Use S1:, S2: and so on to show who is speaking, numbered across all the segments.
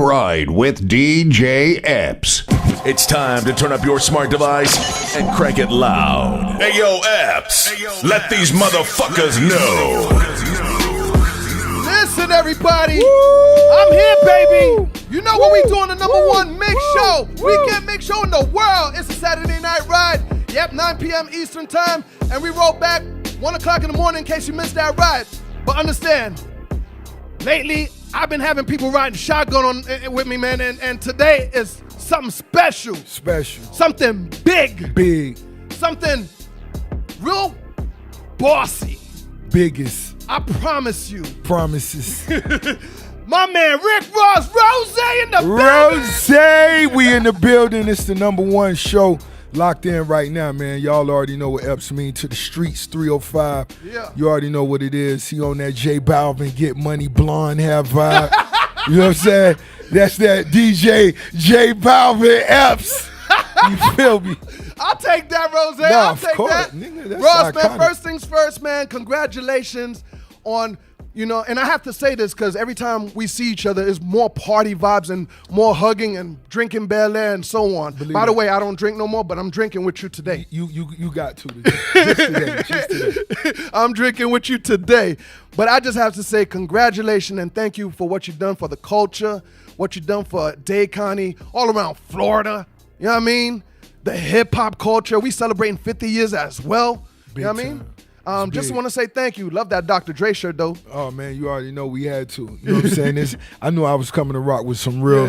S1: Ride with DJ Epps.
S2: It's time to turn up your smart device and crank it loud. Hey, yo, Epps, let these motherfuckers know.
S3: Listen, everybody. Woo! I'm here, baby. You know what we doing, the number one mix show. Weekend mix show in the world. It's a Saturday night ride. Yep, 9 p.m. Eastern time. And we roll back 1 o'clock in the morning in case you missed that ride. But understand, lately, I've been having people riding shotgun with me, man. And today is something special. Something big. Something real bossy.
S4: Biggest.
S3: I promise you.
S4: Promises.
S3: My man Rick Ross, Rose in the building.
S4: Rose, we in the building. It's the number one show. Locked in right now, man. Y'all already know what Epps mean to the streets, 305.
S3: Yeah.
S4: You already know what it is. He on that J Balvin, get money, blonde hair vibe. You know what I'm saying? That's that DJ J Balvin Epps. You feel me?
S3: I'll take that, Rose.
S4: Nah,
S3: I'll
S4: of
S3: take
S4: course.
S3: that.
S4: Nigga, that's
S3: Ross,
S4: iconic.
S3: man, first things first, man. Congratulations on, and I have to say this because every time we see each other, it's more party vibes and more hugging and drinking Bel Air and so on. By the way, I don't drink no more, but I'm drinking with you today.
S4: You got to. Just today.
S3: I'm drinking with you today. But I just have to say congratulations and thank you for what you've done for the culture, what you've done for Dade County, all around Florida. You know what I mean? The hip-hop culture. We celebrating 50 years as well. You know what I mean? Just want to say thank you. Love that Dr. Dre shirt, though.
S4: Oh, man, you already know we had to. You know what I'm saying? I knew I was coming to rock with some real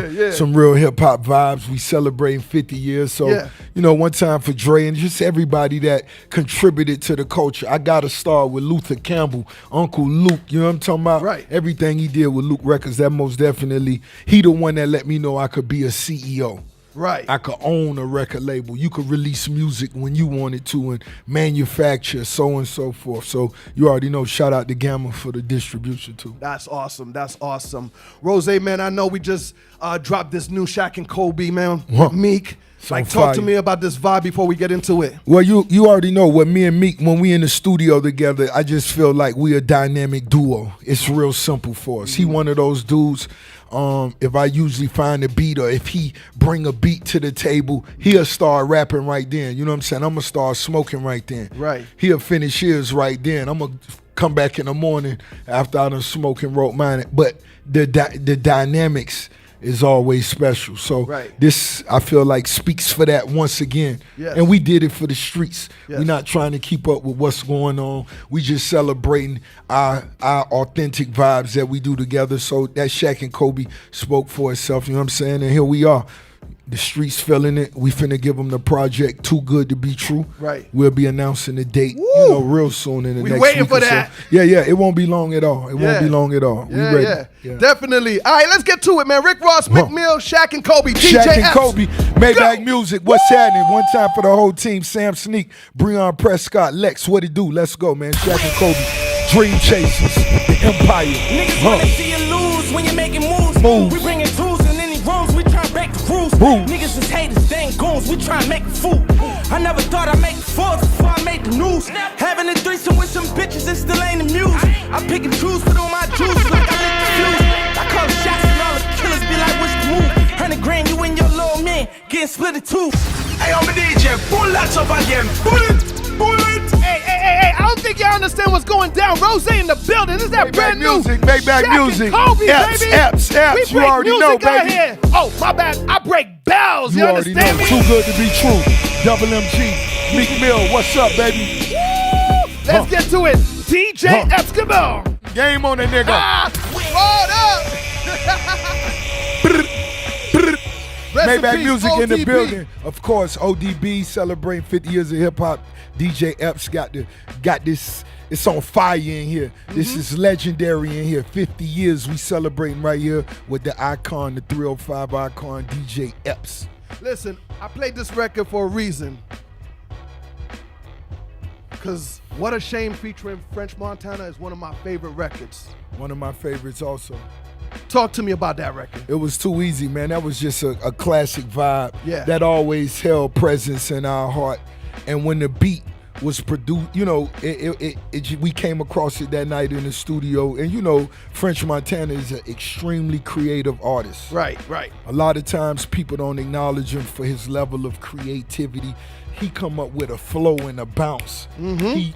S4: hip-hop vibes. We celebrating 50 years. So, one time for Dre and just everybody that contributed to the culture. I got to start with Luther Campbell, Uncle Luke. You know what I'm talking about?
S3: Right.
S4: Everything he did with Luke Records, that most definitely, he the one that let me know I could be a CEO.
S3: Right.
S4: I could own a record label. You could release music when you wanted to and manufacture, so on and so forth. So you already know, shout out to Gamma for the distribution too.
S3: That's awesome. Rose, man, I know we just dropped this new Shaq and Kobe, man. Meek. Talk to me about this vibe before we get into it.
S4: Well, you already know what me and Meek, when we in the studio together, I just feel like we a dynamic duo. It's real simple for us. Mm-hmm. He one of those dudes, if I usually find a beat or if he bring a beat to the table, he'll start rapping right then. You know what I'm saying? I'm going to start smoking right then.
S3: Right.
S4: He'll finish his right then. I'm going to come back in the morning after I done smoke and wrote mine. But the dynamics is always special. So this, I feel like, speaks for that once again.
S3: Yes.
S4: And we did it for the streets.
S3: Yes.
S4: We're not trying to keep up with what's going on. We just celebrating our authentic vibes that we do together. So that Shaq and Kobe spoke for itself, you know what I'm saying? And here we are. The streets feeling it. We finna give them the project Too Good to Be True.
S3: Right.
S4: We'll be announcing the date, real soon in the next week.
S3: We waiting for that.
S4: So. Yeah. It won't be long at all. It won't be long at all. We ready.
S3: Yeah. Definitely. All right, let's get to it, man. Rick Ross, McMill, Shaq and Kobe, DJ
S4: Shaq and
S3: Epps.
S4: Kobe, Maybach Music. What's happening? One time for the whole team. Sam Sneak, Breon Prescott, Lex. What it do? Let's go, man. Shaq and Kobe, Dream Chasers, the Empire.
S5: Niggas wanna see you lose when you're making moves. We bringing tools in any rooms. We try to break the rules. Niggas is haters, they ain't goons. We try to make a fool. I never thought I'd make fours before I made the news. Having a threesome with some bitches and still ain't amused. I pick and choose, put on my juice like I lit the fuse. I call the shots and all the killers be like, what's the move? 100 grand, you and your little man getting split in two.
S2: Hey, I'm a DJ, pull that up again. Pull it.
S3: Hey, I don't think y'all understand what's going down. Rose in the building. This is that brand new
S4: Maybach Music.
S3: Kobe,
S4: Epps,
S3: baby.
S4: Epps.
S3: We
S4: You
S3: break
S4: already
S3: music
S4: know,
S3: out
S4: baby.
S3: here. Oh, my bad. I break bells. You
S4: already
S3: understand
S4: know.
S3: me?
S4: Too Good to Be True. Double MG. Meek Mill, what's up, baby?
S3: Woo! Let's get to it. DJ Epps, come on.
S4: Game on the nigga.
S3: Hold up.
S4: Maybach
S3: peace,
S4: Music in the
S3: ODB.
S4: building. Of course, ODB celebrating 50 years of hip hop. DJ Epps got this. It's on fire in here. This is legendary in here. 50 years we celebrating right here with the icon, the 305 icon, DJ Epps.
S3: Listen, I played this record for a reason. Because What a Shame featuring French Montana is one of my favorite records.
S4: One of my favorites also.
S3: Talk to me about that record.
S4: It was Too Easy, man. That was just a classic vibe
S3: Yeah.
S4: that always held presence in our heart. And when the beat was produced. You know, we came across it that night in the studio, and you know, French Montana is an extremely creative artist.
S3: Right.
S4: A lot of times people don't acknowledge him for his level of creativity. He come up with a flow and a bounce. He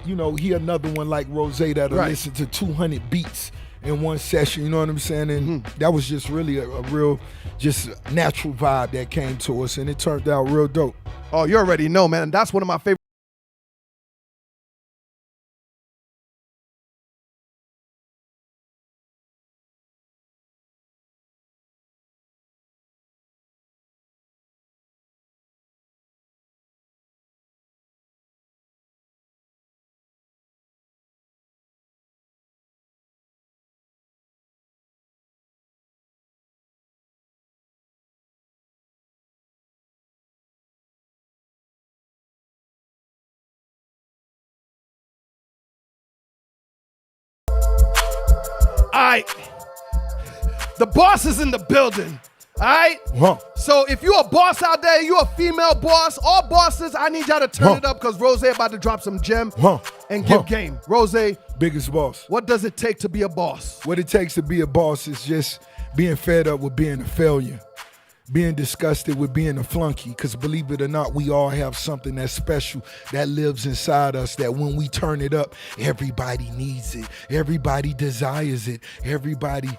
S4: another one like Rose that'll listen to 200 beats in one session, you know what I'm saying? And that was just really a real, just natural vibe that came to us, and it turned out real dope.
S3: Oh, you already know, man. That's one of my favorite. All right, the boss is in the building. All right? So if you're a boss out there, you're a female boss, all bosses, I need y'all to turn it up because Rose about to drop some gem and give game. Rose,
S4: biggest boss.
S3: What does it take to be a boss?
S4: What it takes to be a boss is just being fed up with being a failure. Being disgusted with being a flunky, because believe it or not, we all have something that's special that lives inside us that when we turn it up, everybody needs it. Everybody desires it. Everybody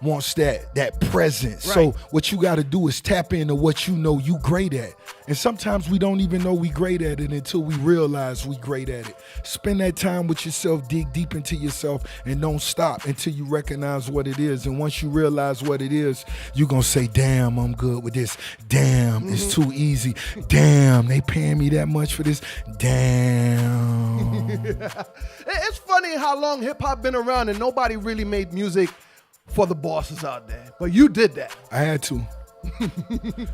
S4: wants that presence. Right. So what you got to do is tap into what you know you great at. And sometimes we don't even know we great at it until we realize we great at it. Spend that time with yourself, dig deep into yourself, and don't stop until you recognize what it is. And once you realize what it is, you're going to say, damn, I'm good with this. Damn, it's too easy. Damn, they paying me that much for this. Damn.
S3: It's funny how long hip-hop been around and nobody really made music for the bosses out there. But you did that.
S4: I had to.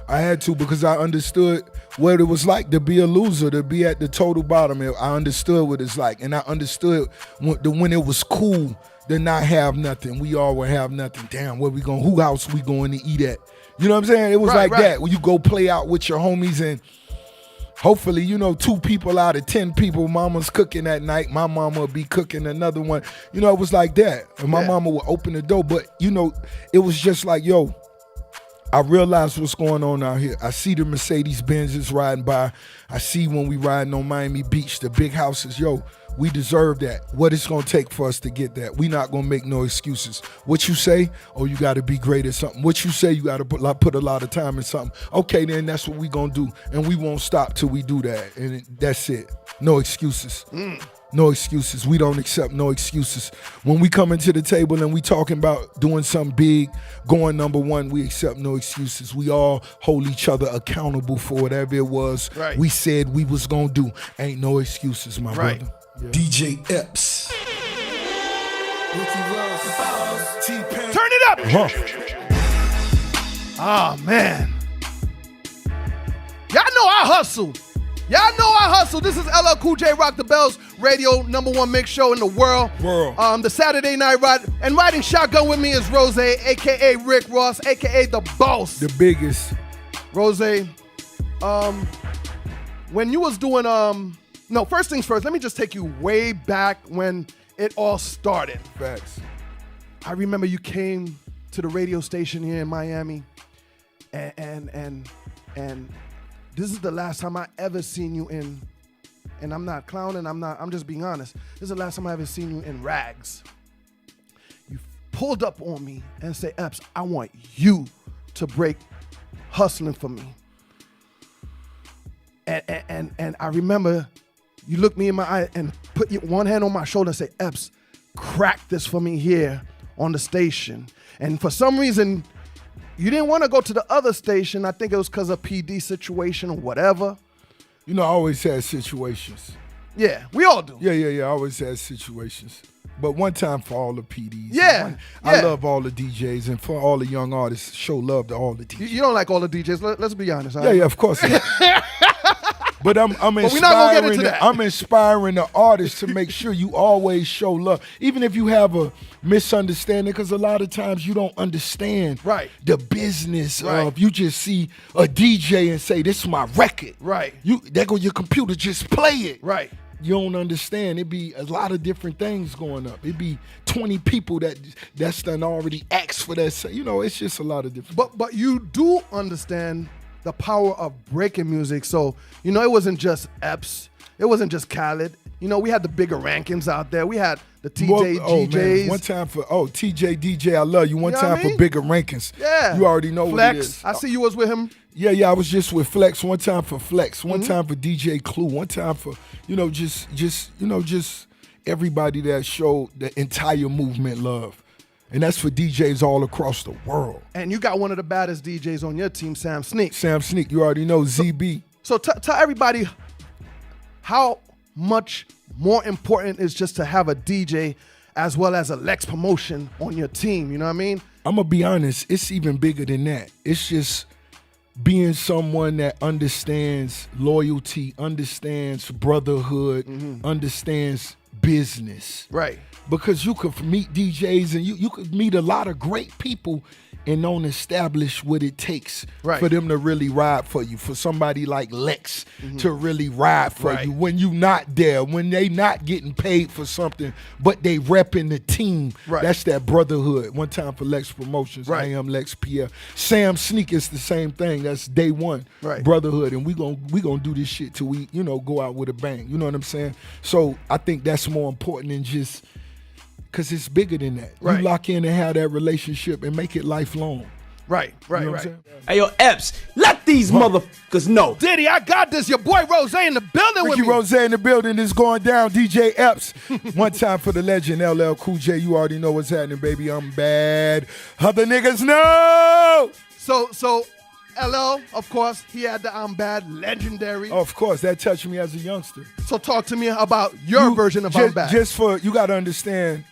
S4: I had to, because I understood what it was like to be a loser, to be at the total bottom. I understood what it's like, and I understood when it was cool to not have nothing. We all would have nothing. Damn, who house we going to eat at? You know what I'm saying? It was that. When you go play out with your homies, and hopefully, 2 people out of 10 people, mama's cooking that night. My mama would be cooking another one. It was like that. And my mama would open the door. But, it was just like, yo, I realize what's going on out here. I see the Mercedes Benzes riding by. I see when we riding on Miami Beach, the big houses. Yo, we deserve that. What it's going to take for us to get that. We not going to make no excuses. What you say, you got to be great at something. What you say, you got to put a lot of time in something. Okay, then that's what we going to do. And we won't stop till we do that. And that's it. No excuses. No excuses. We don't accept no excuses. When we come into the table and we talking about doing something big, going number one, we accept no excuses. We all hold each other accountable for whatever it was we said we was going to do. Ain't no excuses, my brother. Yeah.
S6: DJ Epps.
S3: Turn it up. Oh, man. Y'all know I hustle. This is LL Cool J Rock the Bells Radio, #1 mix show in the world. The Saturday Night Ride. And riding shotgun with me is Rose, a.k.a. Rick Ross, a.k.a. The Boss.
S4: The biggest.
S3: Rose, when you was doing, first things first, let me just take you way back when it all started.
S4: Facts.
S3: I remember you came to the radio station here in Miami, and this is the last time I ever seen you in, and I'm not clowning, I'm just being honest. This is the last time I ever seen you in rags. You pulled up on me and said, Epps, I want you to break hustling for me. And I remember you looked me in my eye and put one hand on my shoulder and say, Epps, crack this for me here on the station. And for some reason, you didn't want to go to the other station. I think it was because of PD situation or whatever.
S4: I always had situations.
S3: Yeah, we all do.
S4: Yeah. I always had situations. But one time for all the PDs.
S3: Yeah.
S4: I love all the DJs, and for all the young artists, show love to all the DJs.
S3: You don't like all the DJs. Let's be honest.
S4: Yeah, of course. But I'm
S3: But we're not gonna get
S4: inspiring.
S3: into that.
S4: I'm inspiring the artists to make sure you always show love, even if you have a misunderstanding. Because a lot of times you don't understand the business of. You just see a DJ and say, "This is my record."
S3: Right.
S4: There go your computer, just play it.
S3: Right.
S4: You don't understand. It'd be a lot of different things going up. It'd be 20 people that's done already asked for that. You know, it's just a lot of different.
S3: But you do understand the power of breaking music. So, you know, it wasn't just Epps. It wasn't just Khaled. You know, we had the bigger rankings out there. We had the TJ DJs.
S4: Man, one time for TJ DJ, I love you. One time for bigger rankings.
S3: Yeah.
S4: You already know
S3: Flex,
S4: what it is.
S3: I see you was with him.
S4: Yeah, I was just with Flex. One time for Flex. One time for DJ Clue. One time for, just everybody that showed the entire movement love. And that's for DJs all across the world.
S3: And you got one of the baddest DJs on your team, Sam Sneak.
S4: Sam Sneak, you already know, ZB.
S3: So tell everybody how much more important is just to have a DJ as well as a Lex promotion on your team, you know what I mean?
S4: I'm going to be honest, it's even bigger than that. It's just being someone that understands loyalty, understands brotherhood, understands business.
S3: Right.
S4: Because you could meet DJs and you could meet a lot of great people and don't establish what it takes for them to really ride for you. For somebody like Lex to really ride for you when you not there, when they not getting paid for something, but they repping the team. That's that brotherhood. One time for Lex Promotions, I am Lex Pierre. Sam Sneak is the same thing. That's day one, brotherhood. And we gonna do this shit till we, go out with a bang. You know what I'm saying? So I think that's more important than just, because it's bigger than that. You lock in and have that relationship and make it lifelong.
S3: Right.
S6: Hey, yo, Epps, let these motherfuckers know.
S3: Diddy, I got this. Your boy Rose in the building with me.
S4: Ricky Rose in the building is going down. DJ Epps. One time for the legend, LL Cool J. You already know what's happening, baby. I'm bad. Other niggas know.
S3: So LL, of course, he had the I'm Bad legendary.
S4: Of course, that touched me as a youngster.
S3: So talk to me about your version of I'm Bad.
S4: You got to understand,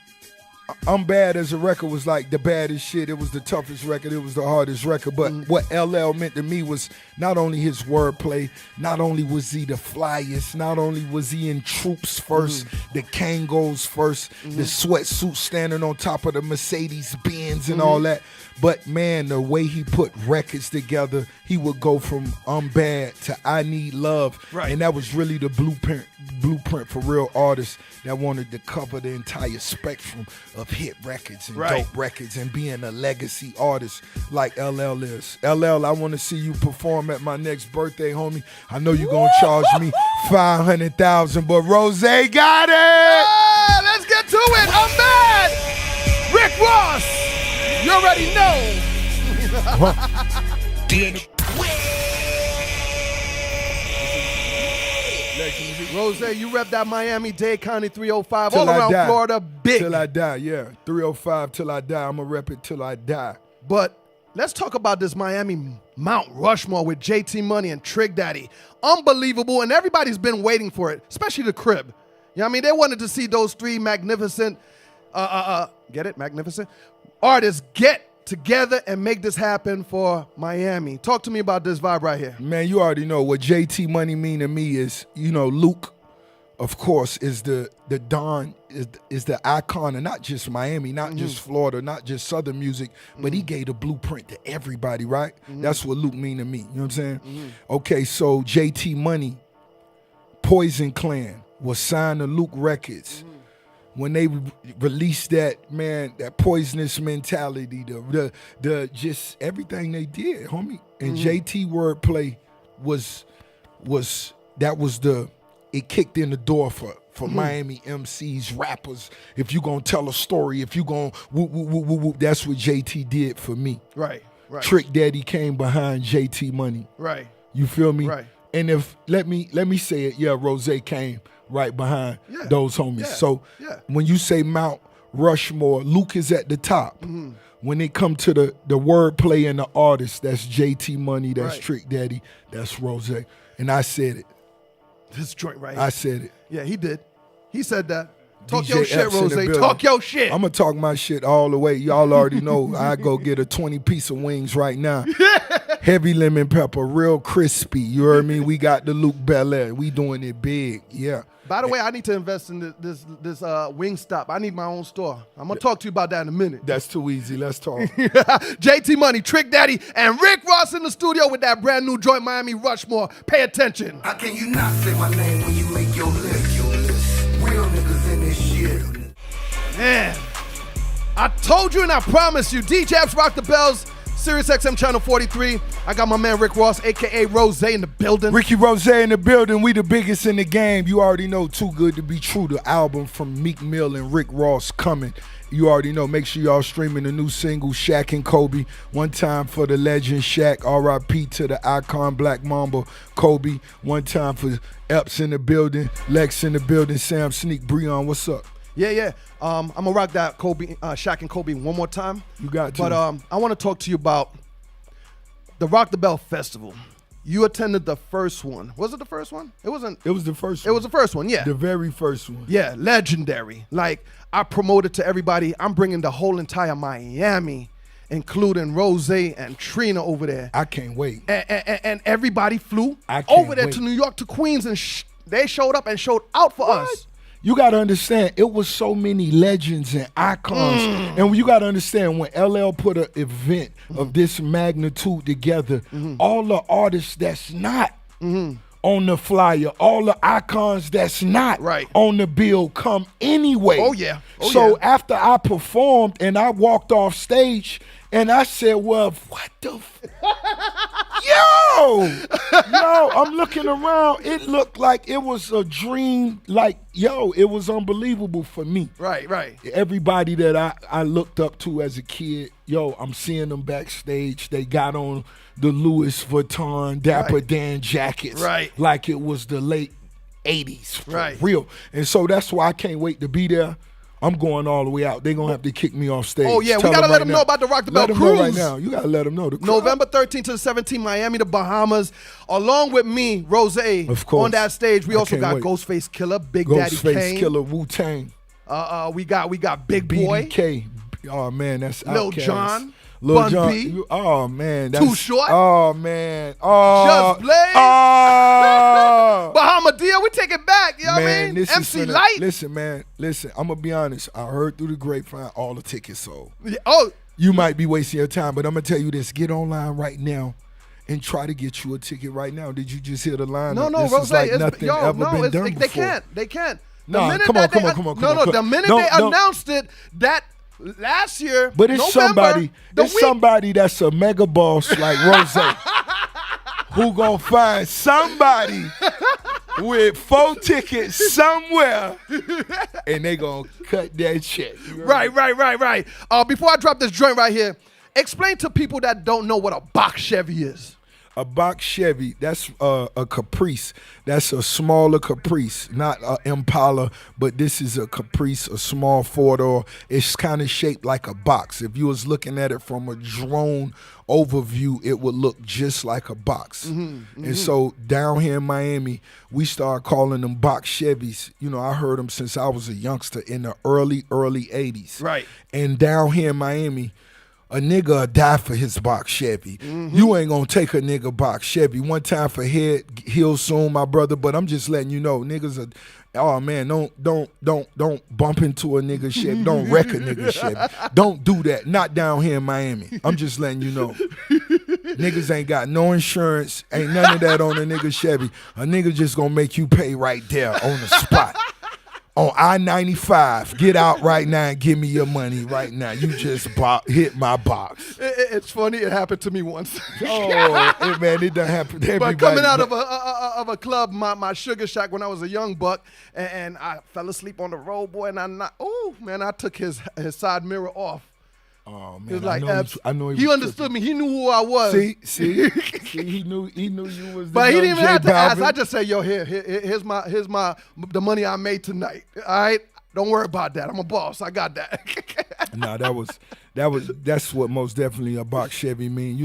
S4: I'm Bad as a record was like the baddest shit. It was the toughest record. It was the hardest record. But what LL meant to me was not only his wordplay, not only was he the flyest, not only was he in Troops first, the Kangos first, the sweatsuit standing on top of the Mercedes Benz and all that. But man, the way he put records together, he would go from I'm Bad to I Need Love. And that was really the blueprint for real artists that wanted to cover the entire spectrum of hit records and dope records and being a legacy artist like LL is. LL, I want to see you perform at my next birthday, homie. I know you're going to charge me $500,000, but Rose got it!
S3: Let's get to it. I'm Bad. Rick Ross. You already know. Rose, you rep that Miami-Dade County 305 all around Florida, big.
S4: Till I die, yeah. 305 till I die. I'm going to rep it till I die.
S3: But let's talk about this Miami Mount Rushmore with JT Money and Trick Daddy. Unbelievable, and everybody's been waiting for it, especially the Crib. You know what I mean? They wanted to see those three magnificent, get it? Magnificent? Artists get together and make this happen for Miami. Talk to me about this vibe right here.
S4: Man, you already know what JT Money mean to me is, Luke, of course, is the Don, is the icon of not just Miami, not just Florida, not just Southern music, but he gave the blueprint to everybody, right? That's what Luke mean to me. You know what I'm saying? Okay, so JT Money, Poison Clan was signed to Luke Records. When they released that, man, that poisonous mentality, the just everything they did, homie. And JT wordplay it kicked in the door for Miami MCs, rappers. If you gonna tell a story, if you gonna whoop, whoop, whoop, whoop, whoop, that's what JT did for me.
S3: Right.
S4: Trick Daddy came behind JT Money.
S3: Right.
S4: You feel me?
S3: Right.
S4: And if let me say it, yeah, Rose came right behind those homies.
S3: Yeah.
S4: So when you say Mount Rushmore, Luke is at the top. When it come to the wordplay and the artist, that's JT Money, that's Trick Daddy, that's Rose. And I said it.
S3: This joint right here.
S4: I said it.
S3: Yeah, he did. He said that. Talk
S4: DJ
S3: your shit,
S4: Epps in the
S3: Rose.
S4: building.
S3: Talk your shit.
S4: I'm going to talk my shit all the way. Y'all already know I go get a 20 piece of wings right now. Heavy lemon pepper, real crispy. You heard me? We got the Luke Belair. We doing it big. Yeah.
S3: By the way, I need to invest in this Wingstop. I need my own store. I'm gonna talk to you about that in a minute.
S4: That's too easy. Let's talk.
S3: JT Money, Trick Daddy, and Rick Ross in the studio with that brand new joint, Miami Rushmore. Pay attention.
S7: How can you not say my name when you make your list? Real niggas in this shit.
S3: Man, I told you and I promised you. DJ Epps Rock the Bells, Sirius XM Channel 43. I got my man Rick Ross, a.k.a. Rose, in the building.
S4: Ricky Rose in the building. We the biggest in the game. You already know Too Good to Be True, the album from Meek Mill and Rick Ross coming. You already know. Make sure y'all streaming the new single, Shaq and Kobe. One time for the legend Shaq. R.I.P. to the icon Black Mamba, Kobe. One time for Epps in the building, Lex in the building, Sam Sneak, Breon, what's up?
S3: Yeah. I'm gonna rock that Kobe, Shaq and Kobe one more time.
S4: You got to.
S3: But I want to talk to you about the Rock the Bell Festival. You attended the first one. Was it the first one? It wasn't.
S4: It was the first
S3: one.
S4: one.
S3: It was the first one, yeah.
S4: The very first one.
S3: Yeah, legendary. Like, I promoted to everybody. I'm bringing the whole entire Miami, including Rose and Trina over there.
S4: I can't wait.
S3: And everybody flew
S4: I can't
S3: over there
S4: wait.
S3: to New York, to Queens, and they showed up and showed out for us.
S4: You got to understand, it was so many legends and icons. And you got to understand, when LL put an event of this magnitude together, all the artists that's not on the flyer, all the icons that's not on the bill come anyway.
S3: Oh, yeah.
S4: After I performed and I walked off stage, and I said, well, what the Yo, I'm looking around. It looked like it was a dream. Like, it was unbelievable for me.
S3: Right.
S4: Everybody that I looked up to as a kid, I'm seeing them backstage. They got on the Louis Vuitton Dapper Dan jackets.
S3: Right.
S4: Like it was the late 80s. For
S3: Right.
S4: real. And so that's why I can't wait to be there. I'm going all the way out. They're going to have to kick me off stage.
S3: Oh, yeah.
S4: Tell
S3: we got to
S4: them
S3: let
S4: right
S3: them
S4: now.
S3: know about the Rock the Bell
S4: Let them
S3: Cruise.
S4: know right now. You got to let them know. The crowd.
S3: November 13th to the 17th, Miami to Bahamas. Along with me, Rose,
S4: Of course.
S3: on that stage. We
S4: I
S3: also
S4: can't
S3: got
S4: wait.
S3: Ghostface Killer, Big Daddy
S4: Ghostface
S3: Kane.
S4: Killer, Wu-Tang.
S3: We got Big Boy.
S4: BDK. Oh, man, that's
S3: Lil
S4: Outkast.
S3: Jon.
S4: Lil
S3: Bun
S4: Jon.
S3: B.
S4: Oh, man.
S3: Too Short.
S4: Oh, man. Oh.
S3: Just Blaze.
S4: Oh.
S3: Bahamadia, we take it back. You know what I mean?
S4: this is
S3: MC
S4: finna-
S3: Light.
S4: Listen, man. Listen, I'm going to be honest. I heard through the grapevine all the tickets sold.
S3: Yeah, oh,
S4: You might be wasting your time, but I'm going to tell you this. Get online right now and try to get you a ticket right now. Did you just hear the line?
S3: no,
S4: This
S3: Rose.
S4: is like nothing ever been done
S3: they
S4: before.
S3: can't. They can't.
S4: Nah, come on.
S3: The minute they announced it, that last year,
S4: But it's
S3: November,
S4: somebody that's a mega boss like Rose who gonna find somebody with 4 tickets somewhere and they gonna cut that check.
S3: Right. Before I drop this joint right here, explain to people that don't know what a box Chevy is.
S4: A box Chevy, that's a Caprice. That's a smaller Caprice, not an Impala, but this is a Caprice, a small 4-door. It's kind of shaped like a box. If you was looking at it from a drone overview, it would look just like a box. And so down here in Miami, we started calling them box Chevys. I heard them since I was a youngster in the early 80s.
S3: Right.
S4: And down here in Miami, a nigga die for his box Chevy. You ain't gonna take a nigga box Chevy. One time for head, heal soon, my brother. But I'm just letting you know, niggas are. Oh man, don't bump into a nigga Chevy. Don't wreck a nigga Chevy. Don't do that. Not down here in Miami. I'm just letting you know. Niggas ain't got no insurance. Ain't none of that on a nigga Chevy. A nigga just gonna make you pay right there on the spot. On I-95, get out right now and give me your money right now. You just hit my box.
S3: It's funny. It happened to me once.
S4: Man, it done happen to everybody.
S3: But coming out of a club, my sugar shack when I was a young buck, and I fell asleep on the road, boy, and I took his side mirror off.
S4: Oh man,
S3: He was like,
S4: I know
S3: he understood me. He knew who I was.
S4: See, he knew you was.
S3: But he didn't even have to ask.
S4: Balvin.
S3: I just say, yo, here's the money I made tonight. All right, don't worry about that. I'm a boss. I got that.
S4: Nah, that's what most definitely a box Chevy mean.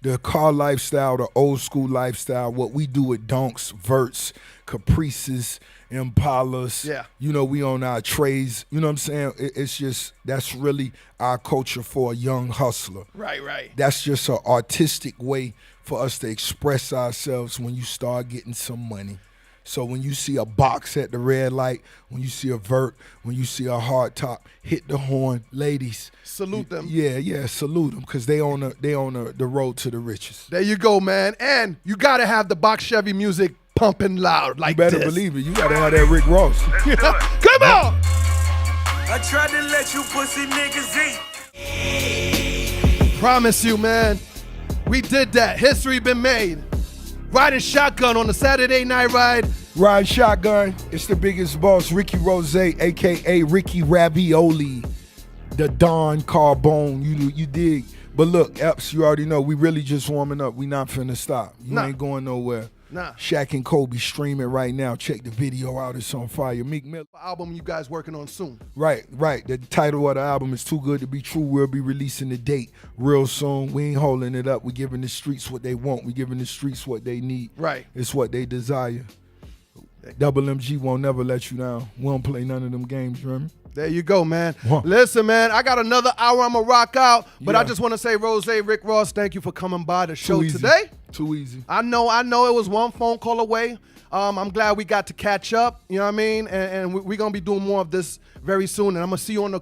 S4: the car lifestyle, the old school lifestyle, what we do with donks, verts, caprices, Impalas.
S3: Yeah.
S4: You know, we on our trades. You know what I'm saying? It's just, that's really our culture for a young hustler.
S3: Right.
S4: That's just an artistic way for us to express ourselves when you start getting some money. So when you see a box at the red light, when you see a vert, when you see a hard top, hit the horn, ladies.
S3: Salute them.
S4: Yeah, salute them, because they on the road to the riches.
S3: There you go, man. And you gotta have the box Chevy music pumping loud like
S4: You better
S3: this.
S4: believe it. You gotta have that Rick Ross.
S3: Come on!
S7: I tried to let you pussy niggas eat.
S3: Promise you, man. We did that. History been made. Riding shotgun on the Saturday Night Ride.
S4: Riding shotgun. It's the biggest boss, Ricky Rose, a.k.a. Ricky Ravioli, the Don Carbone. You dig. But look, Epps, you already know, we really just warming up. We not finna stop. You ain't going nowhere.
S3: Nah.
S4: Shaq and Kobe streaming right now. Check the video out. It's on fire. Meek Mill.
S3: Album you guys working on soon.
S4: Right. The title of the album is Too Good to Be True. We'll be releasing the date real soon. We ain't holding it up. We giving the streets what they want. We giving the streets what they need.
S3: Right.
S4: It's what they desire. Double MG won't never let you down. We don't play none of them games, you hear me?
S3: There you go, man.
S4: Huh.
S3: Listen, man, I got another hour I'm going to rock out, but
S4: Yeah.
S3: I just want to say, Rose, Rick Ross, thank you for coming by the show
S4: Too easy.
S3: today.
S4: Too easy.
S3: I know it was one phone call away. I'm glad we got to catch up, you know what I mean? And we're going to be doing more of this very soon, and I'm going to see you on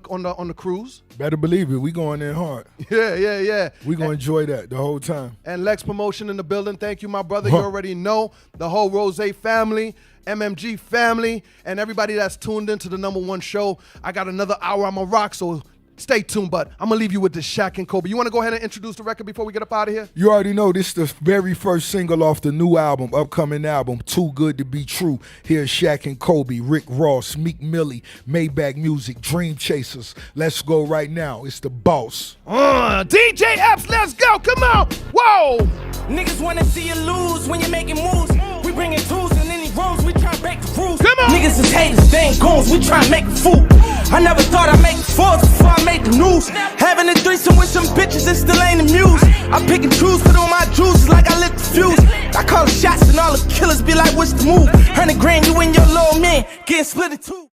S3: the cruise.
S4: Better believe it. We going in hard.
S3: Yeah.
S4: We going to enjoy that the whole time.
S3: And Lex Promotion in the building. Thank you, my brother. You already know the whole Rose family, MMG family, and everybody that's tuned into the #1 show. I got another hour I'm going to rock, so stay tuned. But I'm going to leave you with this Shaq and Kobe. You want to go ahead and introduce the record before we get up out of here?
S4: You already know this is the very first single off the new album, upcoming album, Too Good to Be True. Here's Shaq and Kobe, Rick Ross, Meek Millie, Maybach Music, Dream Chasers. Let's go right now. It's the boss.
S3: DJ Epps, let's go. Come on. Whoa.
S5: Niggas wanna see you lose when you're making moves. We bringing tools in any rooms, we try to break the rules.
S3: Come on.
S5: Niggas is haters, they ain't goons, we try to make a fool. I never thought I'd make fours before I made the news. Having a threesome with some bitches, it still ain't the muse. I pick and choose, put on my juices like I lit the fuse. I call the shots and all the killers be like, what's the move? 100 grand, you and your little man, getting split in two.